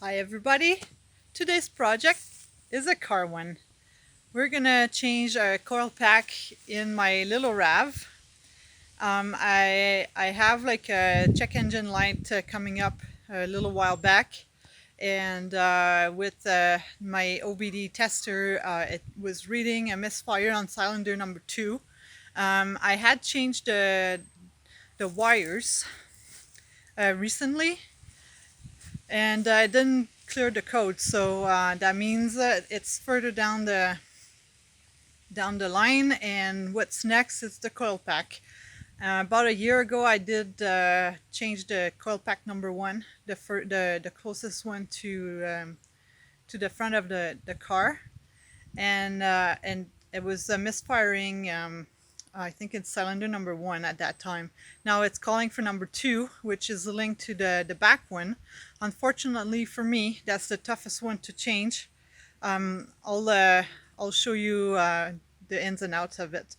Hi everybody! Today's project is a car one. We're gonna change a coil pack in my little Rav. I have like a check engine light coming up a little while back, and with my OBD tester it was reading a misfire on cylinder number 2. I had changed the wires recently, and I didn't clear the code, so that means that it's further down the line, and what's next is the coil pack. About a year ago I did change the coil pack number 1, the closest one to the front of the car, and it was misfiring. I think it's cylinder number 1 at that time. Now it's calling for number 2, which is linked to the back one. Unfortunately for me, that's the toughest one to change. I'll show you the ins and outs of it.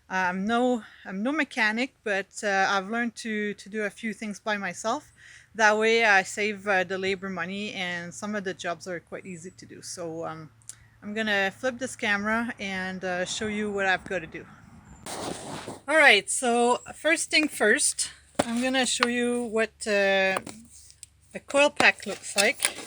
I'm no mechanic, but I've learned to do a few things by myself. That way I save the labor money, and some of the jobs are quite easy to do. So I'm gonna flip this camera and show you what I've got to do. Alright, so first thing first, I'm gonna show you what a coil pack looks like.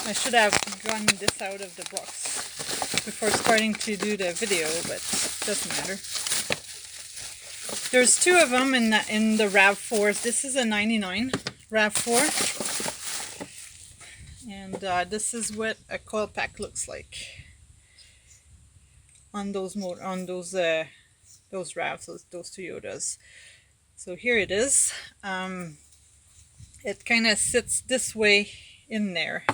I should have gotten this out of the box before starting to do the video, but it doesn't matter. There's 2 of them in the Rav4. This is a 99 Rav4, and this is what a coil pack looks like on those Ravs, those Toyotas. So here it is. It kind of sits this way in there.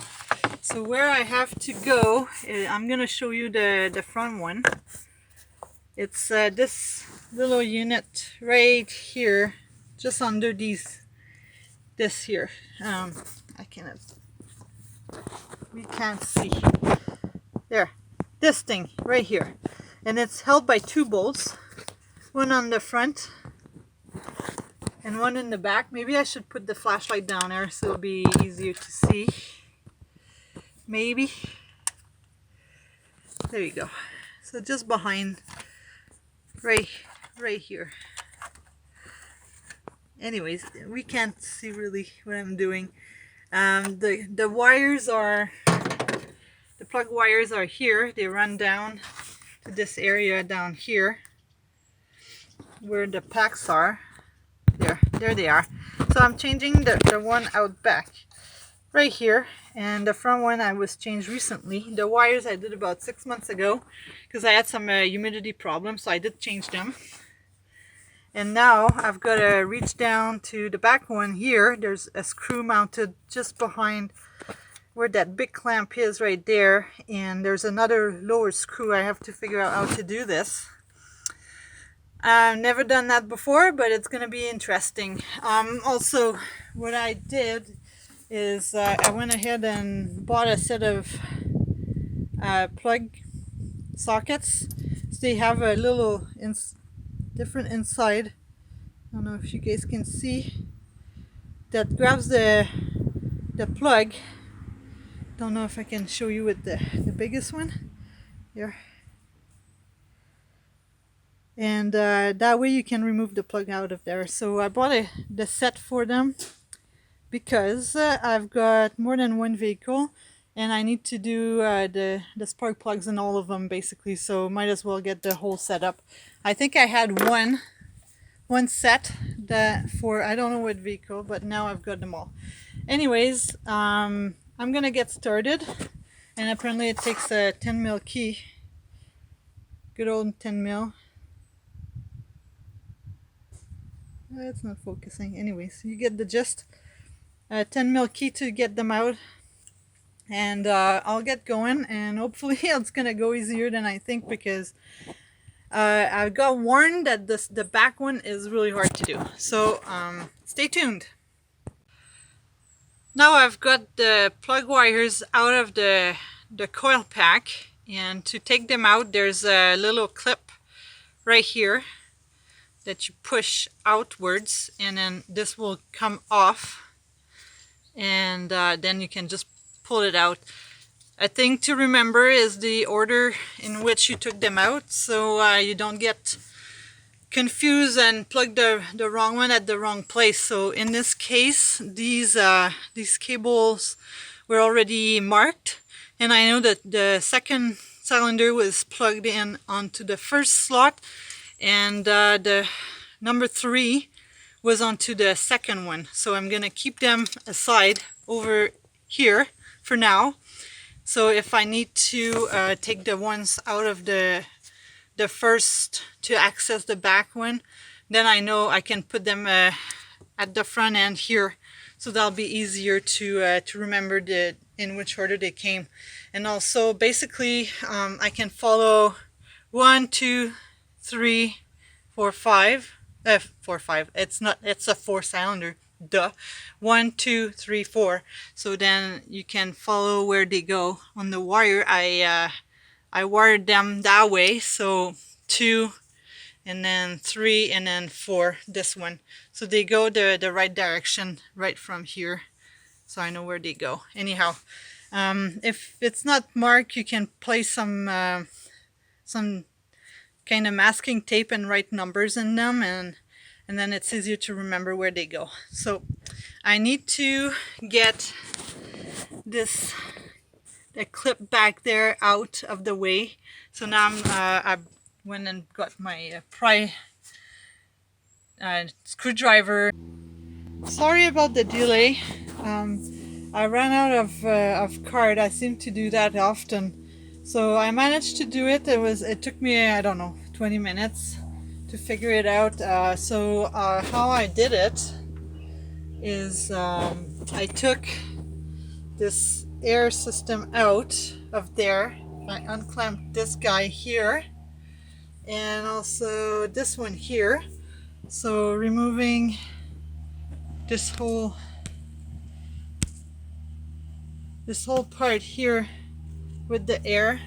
So where I have to go, I'm gonna show you the front one. It's this little unit right here, just under this here. We can't see. There, this thing right here, and it's held by 2 bolts, one on the front and one in the back. Maybe I should put the flashlight down there so it'll be easier to see. Maybe. There you go. So just behind, right here. Anyways, we can't see really what I'm doing. The wires are, the plug wires are here. They run down to this area down here where the packs are. There they are. So I'm changing the one out back right here, and the front one I was changed recently. The wires I did about 6 months ago because I had some humidity problems, so I did change them. And now I've got to reach down to the back one here. There's a screw mounted just behind where that big clamp is right there, and there's another lower screw. I have to figure out how to do this. I've never done that before, but it's going to be interesting. Also, what I did is I went ahead and bought a set of plug sockets. So they have a little different inside. I don't know if you guys can see. That grabs the plug. Don't know if I can show you with the biggest one. Here. And that way you can remove the plug out of there. So I bought the set for them because I've got more than one vehicle, and I need to do the spark plugs in all of them basically, so might as well get the whole setup. I think I had one set that for I don't know what vehicle, but now I've got them all. Anyways, I'm gonna get started, and apparently it takes a 10 mil key, good old 10 mil. It's not focusing. Anyways, you get the gist. 10 mil key to get them out, and I'll get going, and hopefully it's gonna go easier than I think, because I got warned that the back one is really hard to do. So stay tuned. Now I've got the plug wires out of the coil pack, and to take them out there's a little clip right here that you push outwards, and then this will come off, and then you can just pull it out. A thing to remember is the order in which you took them out, so you don't get confused and plug the wrong one at the wrong place. So in this case, these cables were already marked, and I know that the second cylinder was plugged in onto the first slot, and the number 3 was onto the second one. So I'm gonna keep them aside over here for now. So if I need to take the ones out of the first to access the back one, then I know I can put them at the front end here. So that'll be easier to remember in which order they came. And also basically I can follow 1, 2, 3, 4, 5. 4, 5. It's a 4-cylinder. Duh. 1, 2, 3, 4. So then you can follow where they go on the wire. I wired them that way. So 2, and then 3, and then 4. This one. So they go the right direction right from here. So I know where they go. Anyhow, if it's not marked, you can place some kind of masking tape and write numbers in them, and then it's easier to remember where they go. So I need to get the clip back there out of the way. So now I went and got my pry screwdriver. Sorry about the delay. I ran out of card. I seem to do that often. So I managed to do it. It took me, I don't know, 20 minutes to figure it out. So how I did it is I took this air system out of there. I unclamped this guy here and also this one here. So removing this whole part here with the air,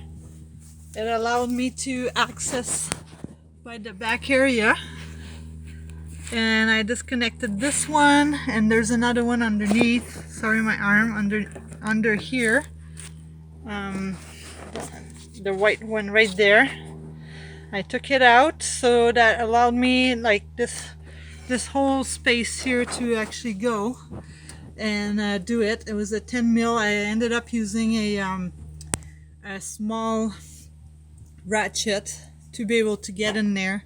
it allowed me to access by the back area. And I disconnected this one, and there's another one underneath. Sorry, my arm under here. The white one right there. I took it out, so that allowed me like this whole space here to actually go and do it. It was a 10 mil. I ended up using a small ratchet to be able to get in there.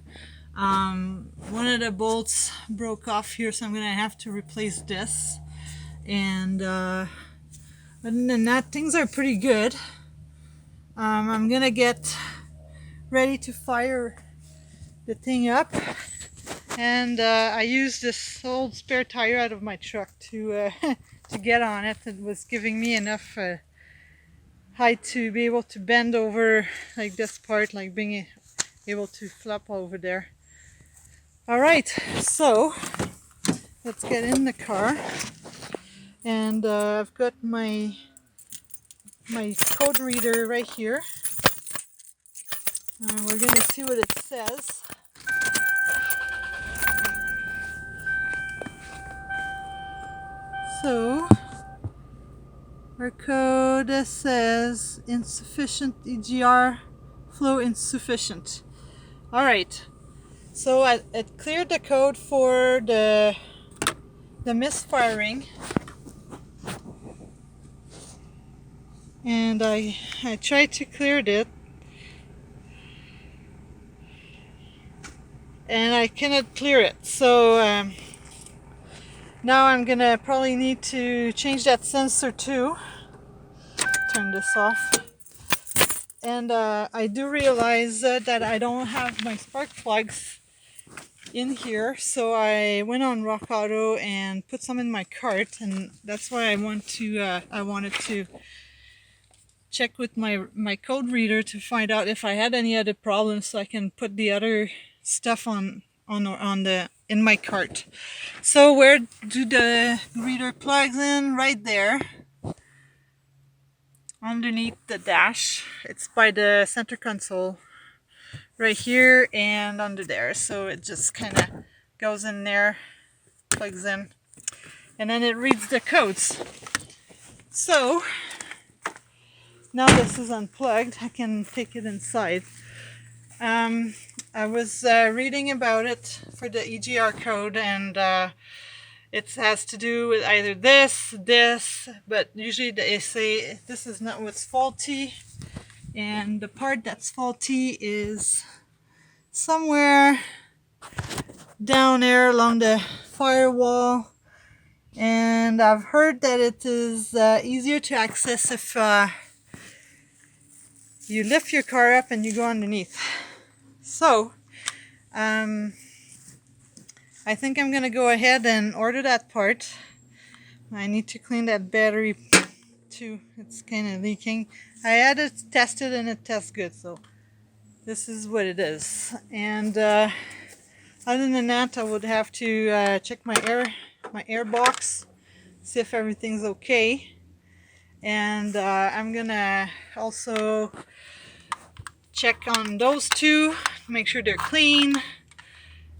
One of the bolts broke off here, so I'm gonna have to replace this. And other than that, things are pretty good. I'm gonna get ready to fire the thing up, and I used this old spare tire out of my truck to get on it. It was giving me enough height to be able to bend over like this part, like being able to flop over there. Alright, so let's get in the car, and I've got my code reader right here. We're going to see what it says. So our code says insufficient EGR flow insufficient. Alright, so it cleared the code for the misfiring, and I tried to clear it, and I cannot clear it. So now I'm gonna probably need to change that sensor too. Turn this off. And I do realize that I don't have my spark plugs in here, so I went on Rock Auto and put some in my cart, and that's why I wanted to check with my code reader to find out if I had any other problems, so I can put the other stuff in my cart. So where do the reader plugs in? Right there, underneath the dash. It's by the center console right here and under there. So it just kind of goes in there, plugs in, and then it reads the codes. So now this is unplugged, I can take it inside. I was reading about it for the EGR code, and it has to do with either this, but usually they say this is not what's faulty, and the part that's faulty is somewhere down there along the firewall. And I've heard that it is easier to access if you lift your car up and you go underneath. So I think I'm gonna go ahead and order that part. I need to clean that battery too. It's kind of leaking. I had it tested and it tests good, so this is what it is. And other than that, I would have to check my air box, see if everything's okay. And I'm gonna also check on those two, make sure they're clean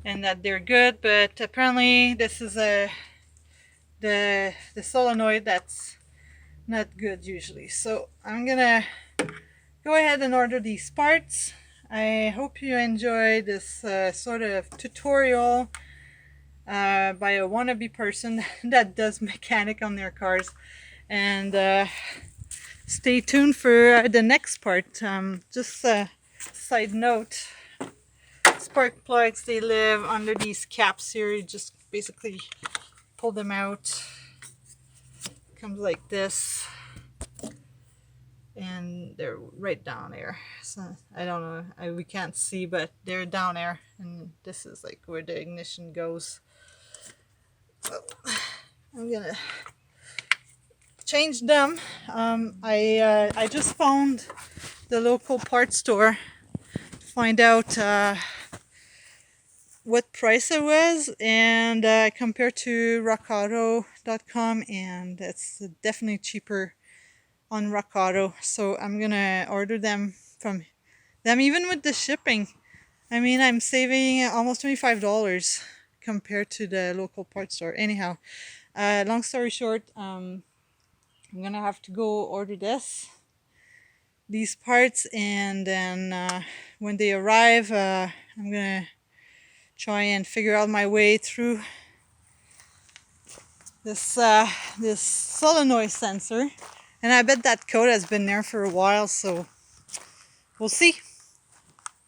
and that they're good. But apparently this is the solenoid that's not good usually. So I'm gonna go ahead and order these parts. I hope you enjoy this sort of tutorial by a wannabe person that does mechanic on their cars. And stay tuned for the next part. Just a side note, spark plugs, they live under these caps here. You just basically pull them out. Comes like this, and they're right down there. So I don't know, we can't see, but they're down there, and this is like where the ignition goes. So I'm gonna change them. I just found the local parts store to find out what price it was, and compared to rockauto.com, and it's definitely cheaper on Rock Auto. So I'm gonna order them from them, even with the shipping. I mean, I'm saving almost $25 compared to the local parts store. Anyhow, long story short, I'm gonna have to go order these parts, and then when they arrive, I'm gonna try and figure out my way through this this solenoid sensor. And I bet that code has been there for a while, so we'll see.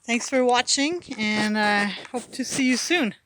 Thanks for watching, and I hope to see you soon.